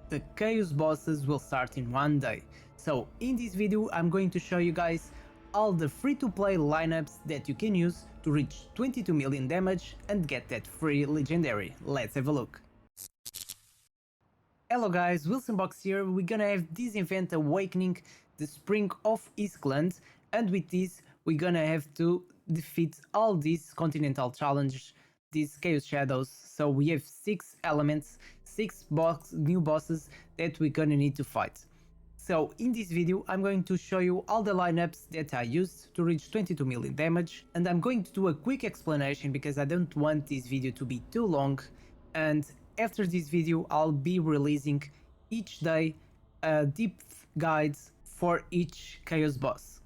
the Chaos bosses will start in one day. So in this video I'm going to show you guys all the free-to-play lineups that you can use to reach 22 million damage and get that free legendary. Let's have a look. Hello guys, Wilsonbox here. We're gonna have this event Awakening the Spring of Iskalland, and with this we're gonna have to defeat all these Continental challenges, these Chaos Shadows. So we have 6 elements, 6 new bosses that we're gonna need to fight. So in this video I'm going to show you all the lineups that I used to reach 22 million damage, and I'm going to do a quick explanation because I don't want this video to be too long, and after this video I'll be releasing each day deep guides for each Chaos boss.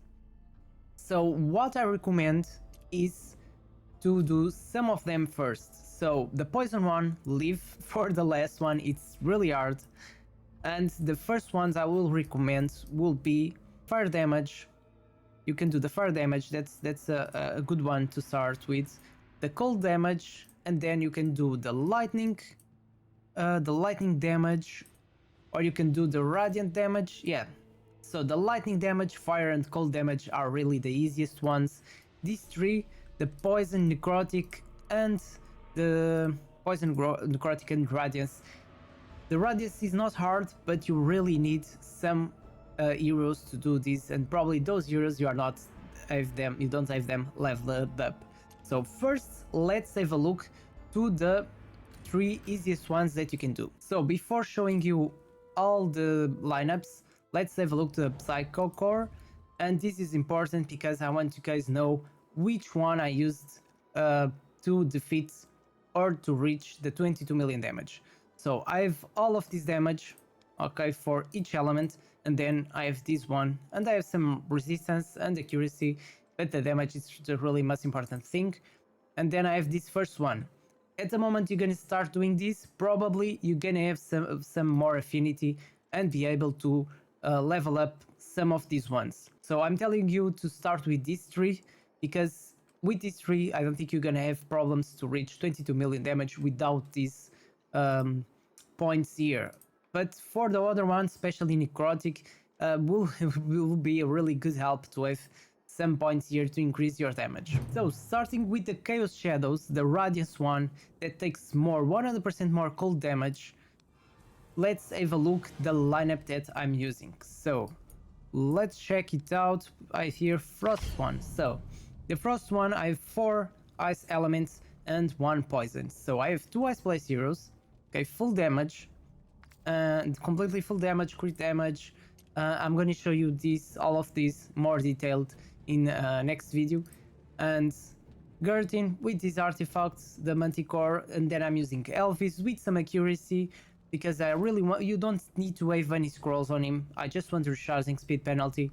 So what I recommend is to do some of them first. So the poison one, leave for the last one, it's really hard. And the first ones I will recommend will be fire damage. You can do the fire damage, that's a good one to start with. The cold damage, and then you can do the lightning damage, or you can do the radiant damage. Yeah, so the lightning damage, fire and cold damage are really the easiest ones. These three, the poison, necrotic, and the poison, necrotic, and radiance. The radiance is not hard, but you really need some heroes to do this, and probably those heroes you don't have them leveled up. So first, let's have a look to the 3 easiest ones that you can do. So before showing you all the lineups, let's have a look to the Psycho Core, and this is important because I want you guys know which one I used to defeat or to reach the 22 million damage. So I have all of this damage, okay, for each element, and then I have this one, and I have some resistance and accuracy, but the damage is the really most important thing. And then I have this first one. At the moment you're gonna start doing this, probably you're gonna have some more affinity and be able to level up some of these ones. So I'm telling you to start with these 3, because with these 3 I don't think you're gonna have problems to reach 22 million damage without these points here. But for the other ones, especially necrotic, will be a really good help to have some points here to increase your damage. So starting with the Chaos Shadows, the Radiance one that takes 100% more cold damage, let's have a look the lineup that I'm using. So let's check it out. I hear Frost one. So the Frost one, I have 4 ice elements and 1 poison. So I have 2 ice place heroes, okay, full damage, and completely full damage, crit damage. I'm going to show you all of these more detailed in next video. And Gertin with these artifacts, the Manticore, and then I'm using Elvis with some accuracy, because I really want, you don't need to wave any scrolls on him, I just want recharging speed penalty.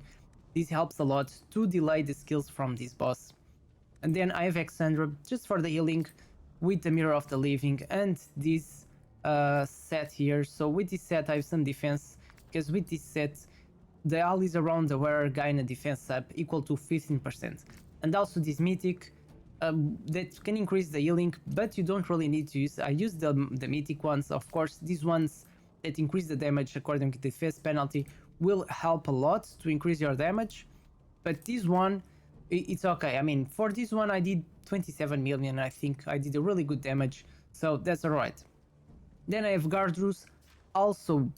This helps a lot to delay the skills from this boss. And then I have Exandra just for the healing with the Mirror of the Living and this set here. So with this set I have some defense, because with this set the allies around the wearer gain a defense up equal to 15%. And also this mythic that can increase the healing, but you don't really need to use. I use the mythic ones, of course. These ones that increase the damage according to the defense penalty will help a lot to increase your damage. But this one, it's okay. I mean, for this one I did 27 million, I think I did a really good damage, so that's alright. Then I have Gardrus, also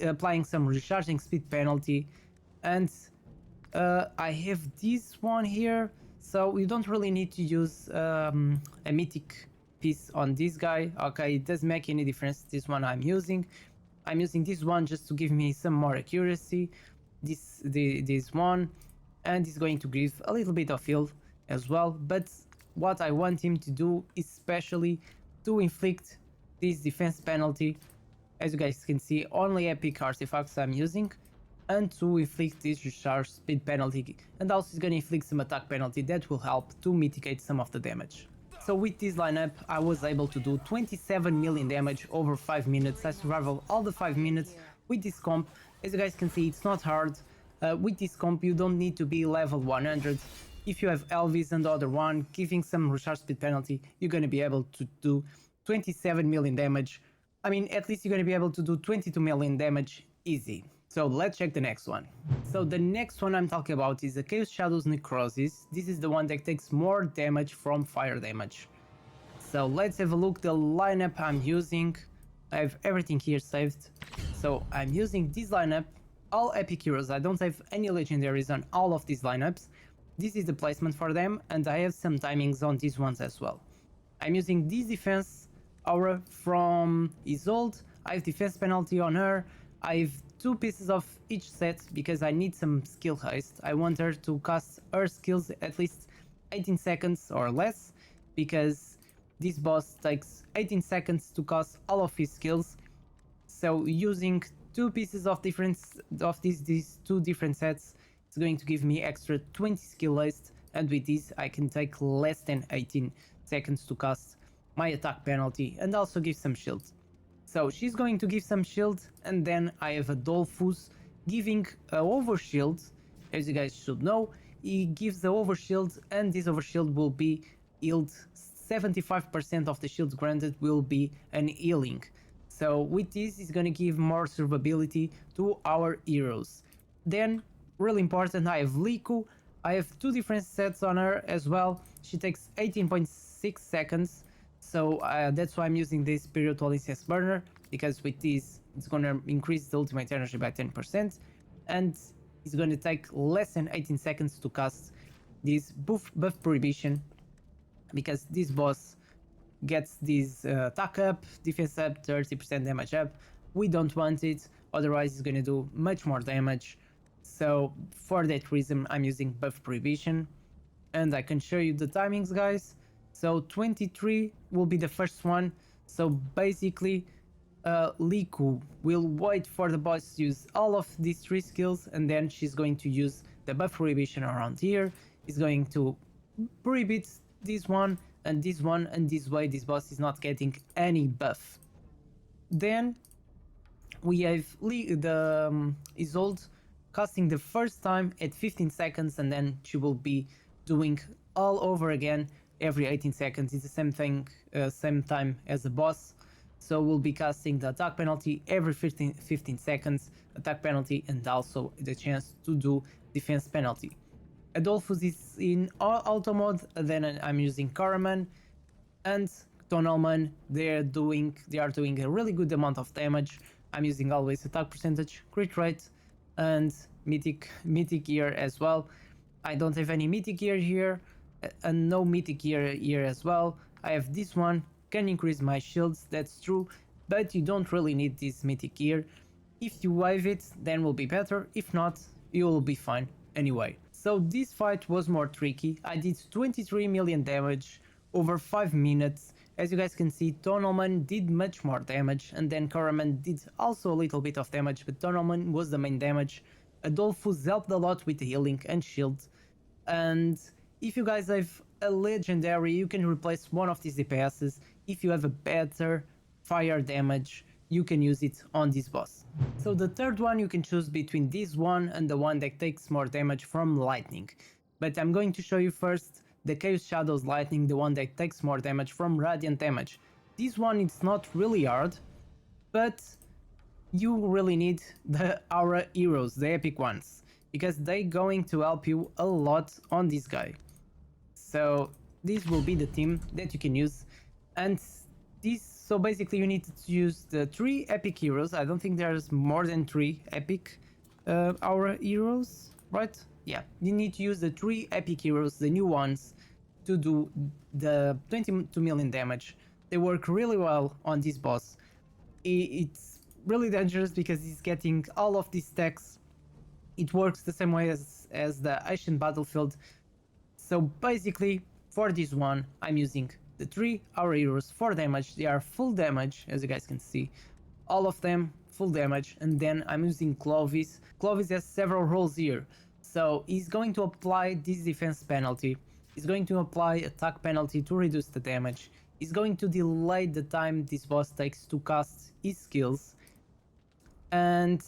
applying some recharging speed penalty, and I have this one here, so you don't really need to use a mythic piece on this guy. Okay, it doesn't make any difference. This one I'm using this one just to give me some more accuracy, this one, and it's going to give a little bit of heal as well. But what I want him to do is especially to inflict this defense penalty. As you guys can see, only epic artifacts I'm using, and to inflict this recharge speed penalty, and also it's gonna inflict some attack penalty that will help to mitigate some of the damage. So with this lineup I was able to do 27 million damage over 5 minutes. I survived all the 5 minutes with this comp. As you guys can see, it's not hard. With this comp you don't need to be level 100. If you have Elvis and the other one giving some recharge speed penalty, you're gonna be able to do 27 million damage I mean, at least you're gonna be able to do 22 million damage easy. So let's check the next one. So the next one I'm talking about is the Chaos Shadows Necrosis. This is the one that takes more damage from fire damage. So let's have a look the lineup I'm using. I have everything here saved. So I'm using this lineup, all epic heroes. I don't have any legendaries on all of these lineups. This is the placement for them, and I have some timings on these ones as well. I'm using this defense aura from Isolde. I have defense penalty on her. I have 2 pieces of each set because I need some skill haste. I want her to cast her skills at least 18 seconds or less, because this boss takes 18 seconds to cast all of his skills. So using 2 pieces of these 2 different sets, it's going to give me extra 20 skill haste, and with this I can take less than 18 seconds to cast my attack penalty and also give some shield. So she's going to give some shield, and then I have Adolphus giving a overshield. As you guys should know, he gives the overshield, and this overshield will be healed. 75% of the shields granted will be an healing. So with this, it's gonna give more survivability to our heroes. Then, really important, I have Liku. I have 2 different sets on her as well. She takes 18.6 seconds. So that's why I'm using this Spiritual Incense Burner, because with this, it's gonna increase the ultimate energy by 10%, and it's gonna take less than 18 seconds to cast this buff prohibition, because this boss gets this attack up, defense up, 30% damage up. We don't want it, otherwise it's gonna do much more damage. So for that reason, I'm using buff prohibition, and I can show you the timings, guys. So 23 will be the first one. So basically, Liku will wait for the boss to use all of these 3 skills, and then she's going to use the buff prohibition around here. Is going to prohibit this one, and this way this boss is not getting any buff. Then we have the Isolde casting the first time at 15 seconds, and then she will be doing all over again every 18 seconds. It's the same thing, same time as the boss. So we'll be casting the attack penalty every 15 seconds, attack penalty, and also the chance to do defense penalty. Adolphus is in auto mode, then I'm using Karaman and Tonalman. They are doing a really good amount of damage. I'm using always attack percentage, crit rate, and mythic gear as well. I don't have any mythic gear here, and no mythic gear here as well. I have this one, can increase my shields, that's true, but you don't really need this mythic gear. If you wave it, then will be better. If not, you will be fine anyway. So this fight was more tricky. I did 23 million damage over 5 minutes. As you guys can see, Tonalman did much more damage, and then Karaman did also a little bit of damage, but Tonalman was the main damage. Adolphus helped a lot with the healing and shield. And if you guys have a legendary, you can replace one of these DPSs. If you have a better fire damage, you can use it on this boss. So the third one, you can choose between this one and the one that takes more damage from lightning. But I'm going to show you first the Chaos Shadows Lightning, the one that takes more damage from radiant damage. This one is not really hard, but you really need our heroes, the epic ones, because they're going to help you a lot on this guy. So this will be the team that you can use, and so basically you need to use the 3 epic heroes. I don't think there's more than 3 epic our heroes, right? Yeah, you need to use the 3 epic heroes, the new ones, to do the 22 million damage. They work really well on this boss. It's really dangerous because he's getting all of these stacks. It works the same way as the Ancient Battlefield. So basically, for this one, I'm using the 3 our heroes for damage. They are full damage, as you guys can see. All of them full damage. And then I'm using Clovis. Clovis has several roles here. So he's going to apply this defense penalty. He's going to apply attack penalty to reduce the damage. He's going to delay the time this boss takes to cast his skills. And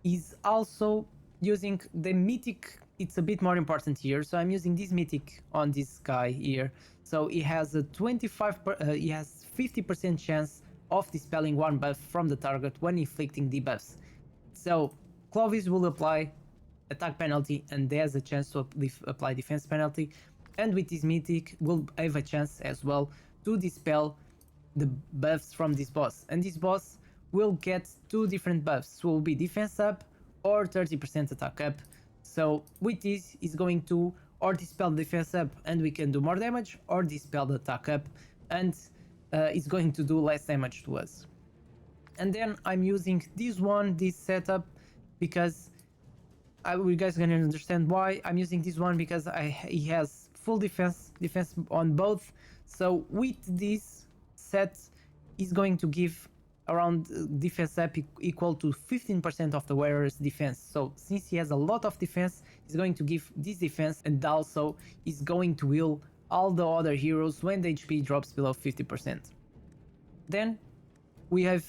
he's also using the mythic. It's a bit more important here, so I'm using this mythic on this guy here. So he has a 50% chance of dispelling one buff from the target when inflicting debuffs. So Clovis will apply attack penalty and there's a chance to apply defense penalty, and with this mythic will have a chance as well to dispel the buffs from this boss, and this boss will get two different buffs, will be defense up or 30% attack up. So with this is going to or dispel defense up and we can do more damage, or dispel the attack up and it's going to do less damage to us. And then I'm using this setup because you guys are gonna understand why I'm using this one, because he has full defense on both. So with this set is going to give around defense up equal to 15% of the wearer's defense. So since he has a lot of defense, he's going to give this defense, and also is going to heal all the other heroes when the HP drops below 50%. Then we have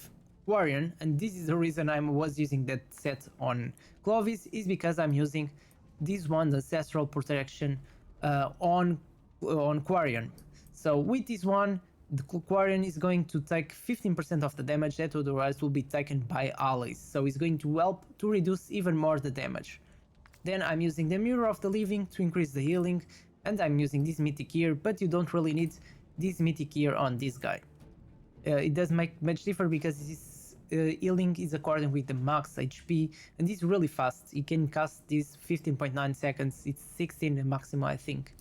Quarian, and this is the reason I was using that set on Clovis, is because I'm using this one, the Ancestral Protection, on Quarian. So with this one, the Quarian is going to take 15% of the damage that otherwise will be taken by allies, so it's going to help to reduce even more the damage. Then I'm using the Mirror of the Living to increase the healing, and I'm using this mythic here, but you don't really need this mythic here on this guy. It doesn't make much difference because this healing is according with the max HP, and it's really fast. You can cast this 15.9 seconds, it's 16 maximum I think.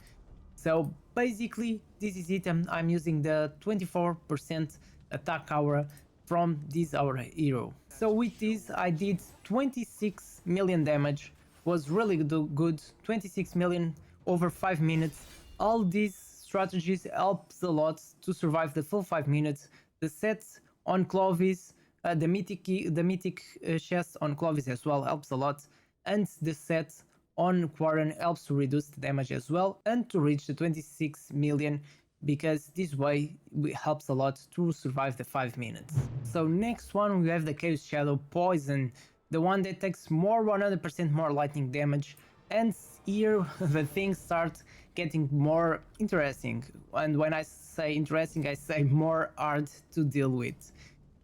So basically this is it, and I'm using the 24% attack aura from this aura hero. So with this I did 26 million damage, was really good, 26 million over 5 minutes. All these strategies helps a lot to survive the full 5 minutes. The sets on Clovis, the mythic chest on Clovis as well helps a lot, and the set on Quarian helps to reduce the damage as well and to reach the 26 million, because this way helps a lot to survive the 5 minutes. So next one we have the Chaos Shadow Poison, the one that takes more 100% more lightning damage, and here the things start getting more interesting, and when I say interesting I say more hard to deal with.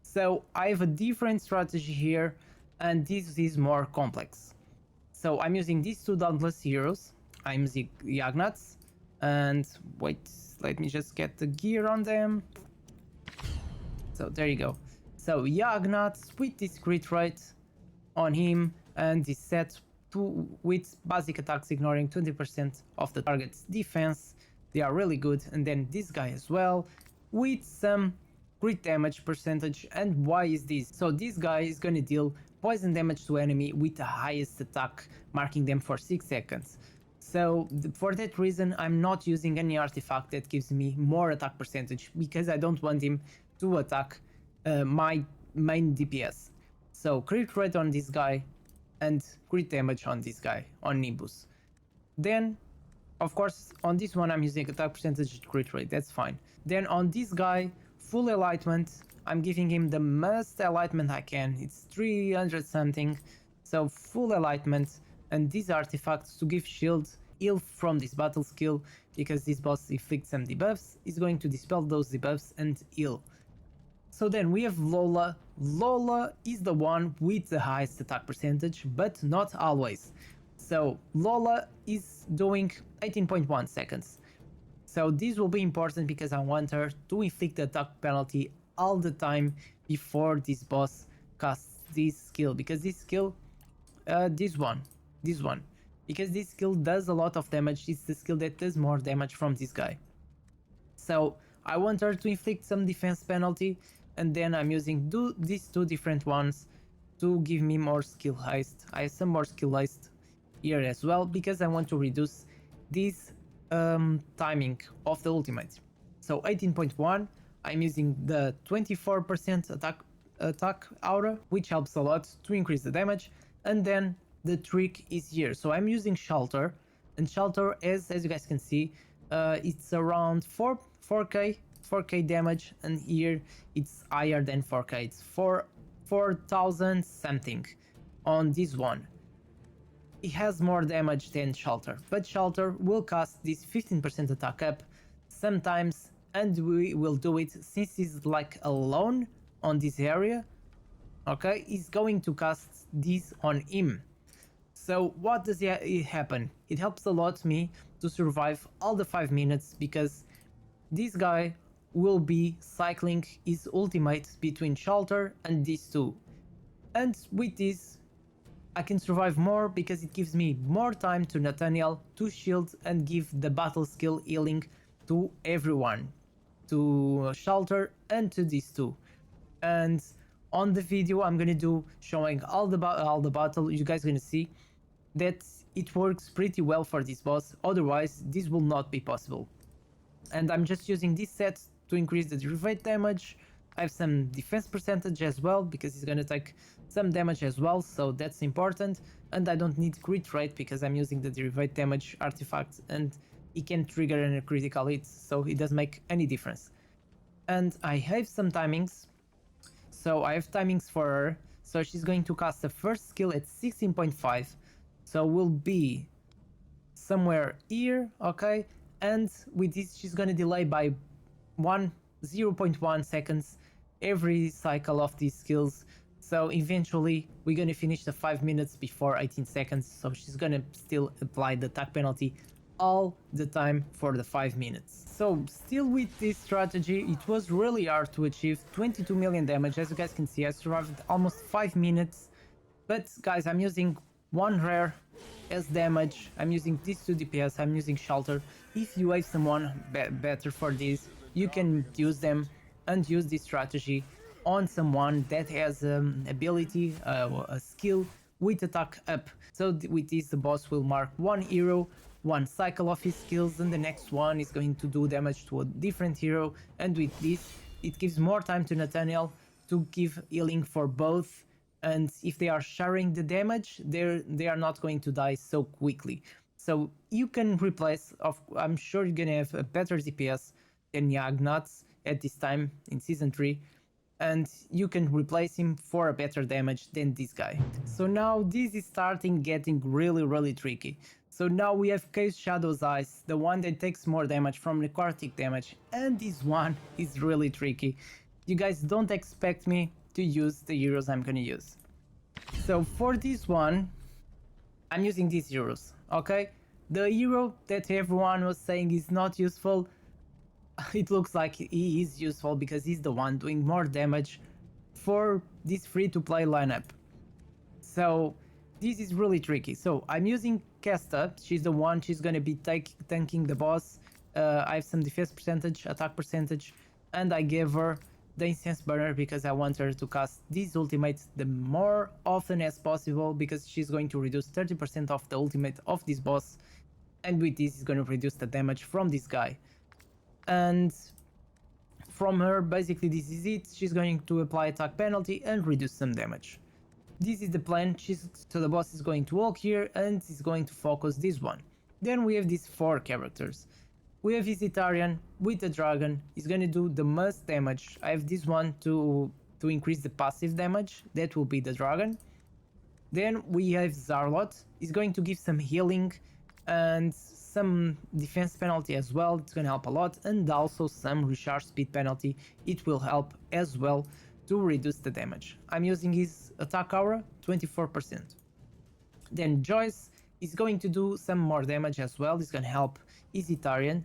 So I have a different strategy here, and this is more complex. So I'm using these two Dauntless heroes. I'm using Yagnats, and wait, let me just get the gear on them. So there you go. So Yagnats with this crit rate on him, and this set with basic attacks ignoring 20% of the target's defense. They are really good. And then this guy as well with some crit damage percentage. And why is this? So this guy is gonna deal poison damage to enemy with the highest attack, marking them for 6 seconds. So for that reason I'm not using any artifact that gives me more attack percentage, because I don't want him to attack my main DPS. So crit rate on this guy and crit damage on this guy, on Nimbus. Then of course on this one I'm using attack percentage crit rate, that's fine. Then on this guy, full enlightenment, I'm giving him the most enlightenment I can, it's 300 something, so full enlightenment, and these artifacts to give shield, heal from this battle skill, because this boss inflicts some debuffs, is going to dispel those debuffs and heal. So then we have Lola. Lola is the one with the highest attack percentage, but not always. So Lola is doing 18.1 seconds. So this will be important because I want her to inflict the attack penalty all the time before this boss casts this skill, because this skill, this one, because this skill does a lot of damage. It's the skill that does more damage from this guy. So I want her to inflict some defense penalty, and then I'm using these two different ones to give me more skill heist. I have some more skill heist here as well, because I want to reduce this timing of the ultimate. So 18.1, I'm using the 24% attack aura, which helps a lot to increase the damage, and then the trick is here. So I'm using Shelter, and Shelter, as you guys can see, it's around 4k damage, and here it's higher than 4k, it's 4,000 something on this one. It has more damage than Shelter, but Shelter will cast this 15% attack up sometimes, and we will do it since it's like alone on this area, okay, is going to cast this on him. So what does it happen? It helps a lot me to survive all the 5 minutes, because this guy will be cycling his ultimate between Shelter and these two. And with this, I can survive more because it gives me more time to Nathaniel to shield and give the battle skill healing to everyone, to Shelter and to these two. And on the video I'm gonna do showing all the battle, you guys gonna see that it works pretty well for this boss, otherwise this will not be possible. And I'm just using this set to increase the derivate damage. I have some defense percentage as well, because it's gonna take some damage as well, so that's important. And I don't need crit rate because I'm using the derivate damage artifact and it can trigger a critical hit, so it doesn't make any difference. And I have some timings, so I have timings for her. So she's going to cast the first skill at 16.5, so will be somewhere here, okay? And with this she's gonna delay by 0.1 seconds every cycle of these skills, so eventually we're gonna finish the 5 minutes before 18 seconds, so she's gonna still apply the attack penalty all the time for the 5 minutes. So still with this strategy, it was really hard to achieve 22 million damage. As you guys can see, I survived almost 5 minutes, but guys, I'm using 1 rare as damage, I'm using these 2 DPS, I'm using Shelter. If you have someone better for this, you can use them and use this strategy on someone that has ability, a skill with attack up. So with this the boss will mark 1 hero, 1 cycle of his skills, and the next one is going to do damage to a different hero. And with this it gives more time to Nathaniel to give healing for both, and if they are sharing the damage, they are not going to die so quickly. So you can replace, I'm sure you're gonna have a better DPS than Yagnuts at this time in season 3, and you can replace him for a better damage than this guy. So now this is starting getting really tricky. So now we have Chaos Shadow's Eyes, the one that takes more damage from necrotic damage, and this one is really tricky. You guys don't expect me to use the heroes I'm gonna use. So for this one, I'm using these heroes, okay? The hero that everyone was saying is not useful, it looks like he is useful because he's the one doing more damage for this free-to-play lineup. So this is really tricky. So I'm using Kesta, she's the one, she's gonna be tanking the boss. I have some defense percentage, attack percentage, and I gave her the Incense Burner because I want her to cast these ultimates the more often as possible, because she's going to reduce 30% of the ultimate of this boss, and with this is going to reduce the damage from this guy. And from her, basically this is it. She's going to apply attack penalty and reduce some damage. This is the plan. So the boss is going to walk here and is going to focus this one. Then we have these 4 characters. We have Visitarian with the dragon, he's gonna do the most damage. I have this one to increase the passive damage, that will be the dragon. Then we have Zarlot, he's going to give some healing and some defense penalty as well, it's gonna help a lot, and also some recharge speed penalty, it will help as well to reduce the damage. I'm using his attack aura, 24%. Then Joyce is going to do some more damage as well, it's gonna help Visitarian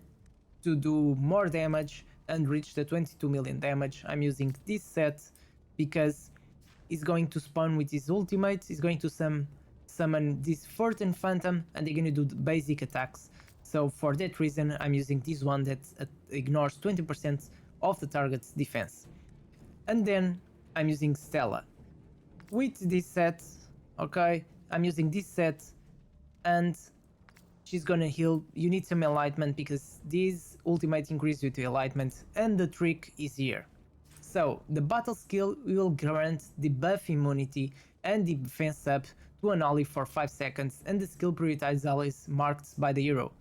to do more damage and reach the 22 million damage. I'm using this set because he's going to spawn with his ultimate, he's going to summon this Fortune Phantom, and they're going to do the basic attacks. So for that reason I'm using this one that ignores 20% of the target's defense. And then I'm using Stella. With this set, okay, I'm using this set, and she's gonna heal. You need some enlightenment because this ultimate increases with the enlightenment, and the trick is here. So the battle skill will grant the buff immunity and the defense up to an ally for 5 seconds, and the skill prioritizes allies marked by the hero.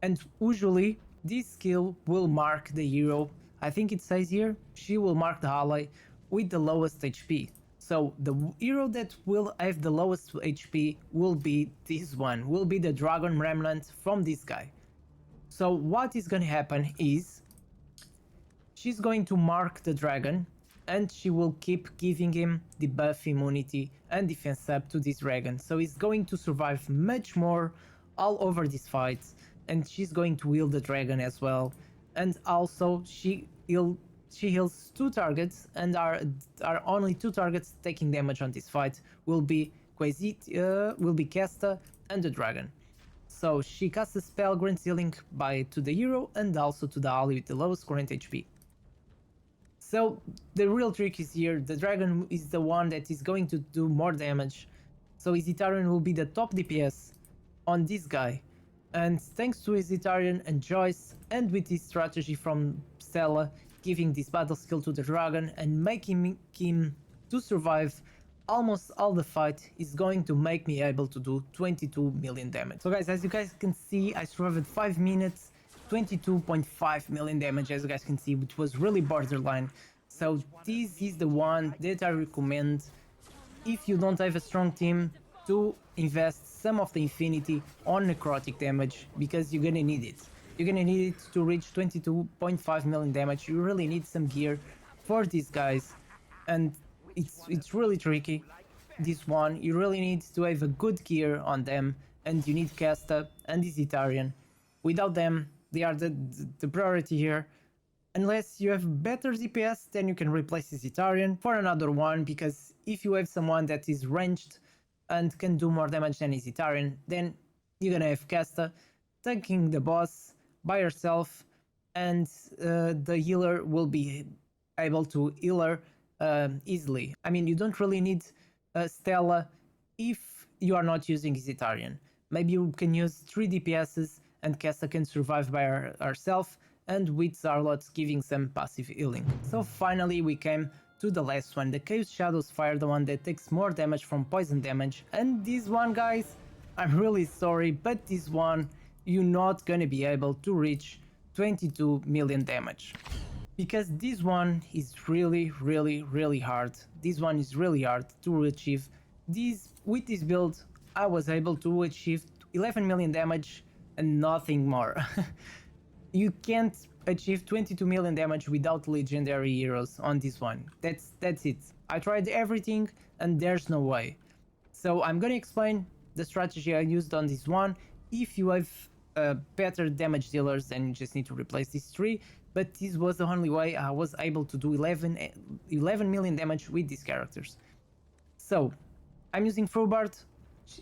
And usually this skill will mark the hero, I think it says here, she will mark the ally with the lowest HP. So the hero that will have the lowest HP will be this one, will be the Dragon Remnant from this guy. So what is gonna happen is, she's going to mark the dragon, and she will keep giving him the buff immunity and defense up to this dragon, so he's going to survive much more all over this fight, and she's going to heal the dragon as well. And also she heals two targets, and our only two targets taking damage on this fight will be Kesta and the dragon. So she casts a spell grants healing to the hero and also to the ally with the lowest current HP. So the real trick is here, the dragon is the one that is going to do more damage, so his Itarian will be the top DPS on this guy. And thanks to his Itarian and Joyce, and with his strategy from Stella, giving this battle skill to the dragon and making him to survive almost all the fight, is going to make me able to do 22 million damage. So guys, as you guys can see, I survived 5 minutes, 22.5 million damage, as you guys can see, which was really borderline. So this is the one that I recommend if you don't have a strong team to invest some of the infinity on necrotic damage, because you're gonna need it. You're gonna need it to reach 22.5 million damage. You really need some gear for these guys, and it's really tricky. This one, you really need to have a good gear on them, and you need Kesta and Izitarian. Without them, they are the priority here. Unless you have better DPS, then you can replace Izitarian for another one, because if you have someone that is ranged and can do more damage than Izitarian, then you're gonna have Kesta tanking the boss by herself, and the healer will be able to heal her easily. I mean, you don't really need Stella if you are not using Izitarian. Maybe you can use 3 DPSs and Kesta can survive by herself, and with Zarlot giving some passive healing. So finally we came to the last one, the Chaos Shadows Fire, the one that takes more damage from poison damage. And this one, guys, I'm really sorry, but this one you're not gonna be able to reach 22 million damage, because this one is really hard. This one is really hard to achieve. With this build I was able to achieve 11 million damage and nothing more. You can't achieve 22 million damage without legendary heroes on this one. That's it. I tried everything and there's no way. So I'm gonna explain the strategy I used on this one. If you have better damage dealers, then you just need to replace these 3, but this was the only way I was able to do 11 million damage with these characters. So I'm using Frobart.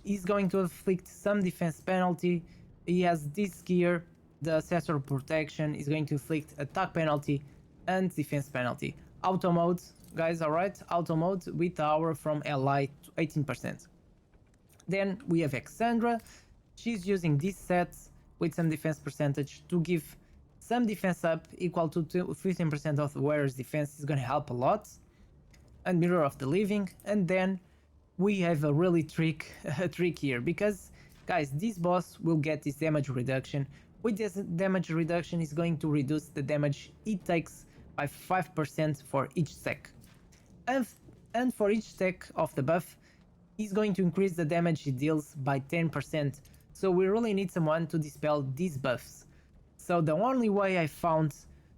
He's going to inflict some defense penalty. He has this gear, the Assessor Protection, is going to inflict attack penalty and defense penalty. Auto mode, guys, alright? Auto mode with aura from ally to 18%. Then we have Exandra. She's using this set with some defense percentage to give some defense up equal to 15% of the wearer's defense. Is gonna help a lot. And Mirror of the Living. And then we have a really trick here, because guys, this boss will get this damage reduction. With this damage reduction, is going to reduce the damage it takes by 5% for each stack. And for each stack of the buff, is going to increase the damage it deals by 10%. So we really need someone to dispel these buffs. So the only way I found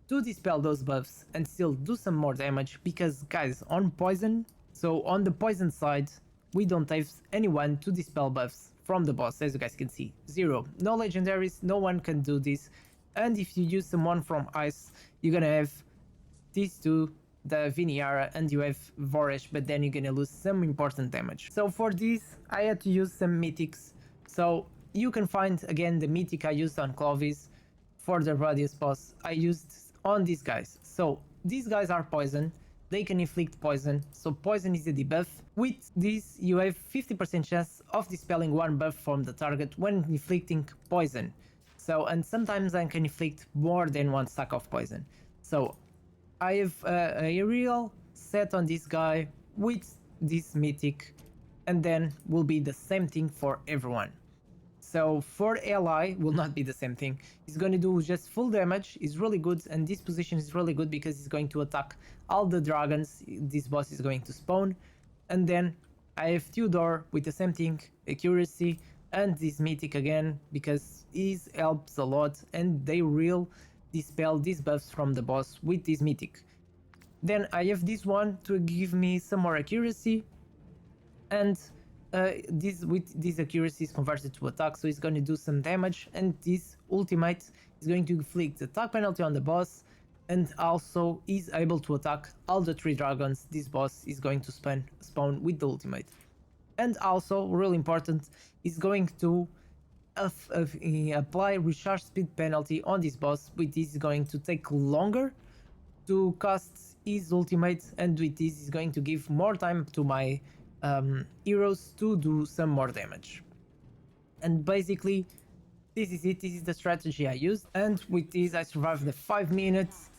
to dispel those buffs and still do some more damage, because guys, on poison, so on the poison side, we don't have anyone to dispel buffs from the boss, as you guys can see. 0. No legendaries, no one can do this. And if you use someone from ice, you're gonna have these two, the Viniara, and you have Voresh, but then you're gonna lose some important damage. So for this, I had to use some mythics. So you can find again the mythic I used on Clovis for the Radius boss. I used on these guys. So these guys are poison. They can inflict poison, so poison is a debuff. With this, you have 50% chance of dispelling one buff from the target when inflicting poison. So, and sometimes I can inflict more than one stack of poison. So I have a real set on this guy with this mythic, and then will be the same thing for everyone. So for ally will not be the same thing. He's going to do just full damage. Is really good, and this position is really good because he's going to attack all the dragons this boss is going to spawn. And then I have Theodore with the same thing, accuracy, and this mythic again, because he helps a lot and they will dispel these buffs from the boss with this mythic. Then I have this one to give me some more accuracy, and this with this accuracy is converted to attack, so it's going to do some damage. And this ultimate is going to inflict attack penalty on the boss, and also is able to attack all the 3 dragons this boss is going to spawn with the ultimate. And also, really important, is going to apply recharge speed penalty on this boss. With this is going to take longer to cast his ultimate, and with this is going to give more time to my heroes to do some more damage. And basically this is it, this is the strategy I used, and with this I survived the 5 minutes,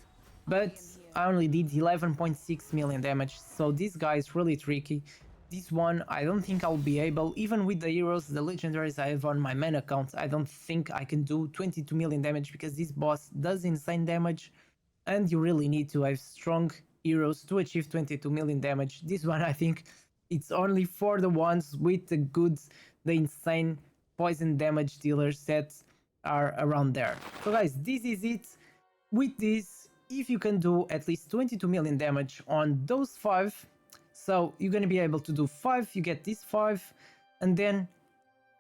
but I only did 11.6 million damage, so this guy is really tricky. This one I don't think I'll be able, even with the heroes, the legendaries I have on my main account, I don't think I can do 22 million damage, because this boss does insane damage, and you really need to have strong heroes to achieve 22 million damage. This one I think it's only for the ones with the insane poison damage dealers that are around there. So guys, this is it. With this, if you can do at least 22 million damage on those 5, so you're gonna be able to do 5, you get this 5, and then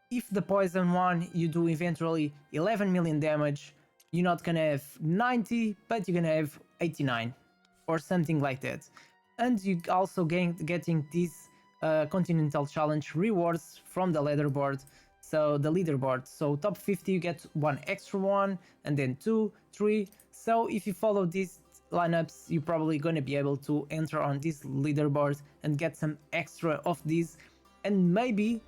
if the poison one you do eventually 11 million damage, you're not gonna have 90, but you're gonna have 89 or something like that. And you also getting these Continental challenge rewards from the leaderboard. So the leaderboard, so top 50 you get 1 extra one, and then 2, 3. So if you follow these lineups, you're probably gonna be able to enter on this leaderboard and get some extra of these. And maybe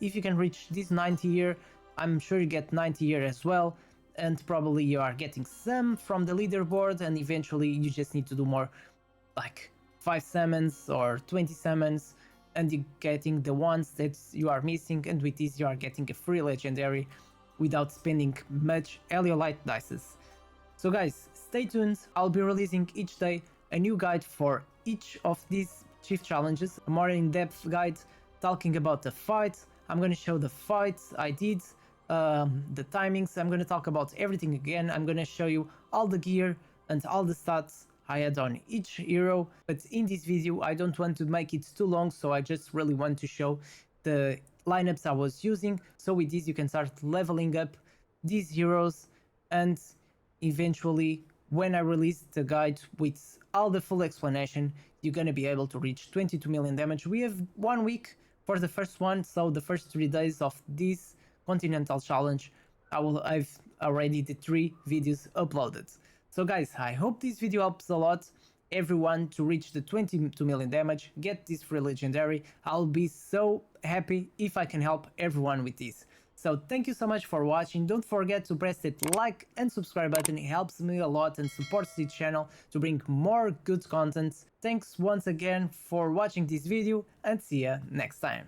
if you can reach this 90 here, I'm sure you get 90 here as well, and probably you are getting some from the leaderboard, and eventually you just need to do more, like 5 summons or 20 summons, and you're getting the ones that you are missing, and with this you are getting a free legendary without spending much Heliolite dices. So guys, stay tuned, I'll be releasing each day a new guide for each of these chief challenges, a more in-depth guide talking about the fight. I'm gonna show the fights I did, the timings, I'm gonna talk about everything again. I'm gonna show you all the gear and all the stats I had on each hero, but in this video I don't want to make it too long, so I just really want to show the lineups I was using. So with this you can start leveling up these heroes, and eventually when I release the guide with all the full explanation, you're gonna be able to reach 22 million damage. We have 1 week for the first one, so the first 3 days of this Continental challenge I've already the 3 videos uploaded. So guys, I hope this video helps a lot everyone to reach the 22 million damage, get this free legendary. I'll be so happy if I can help everyone with this. So thank you so much for watching, don't forget to press that like and subscribe button, it helps me a lot and supports the channel to bring more good content. Thanks once again for watching this video, and see ya next time.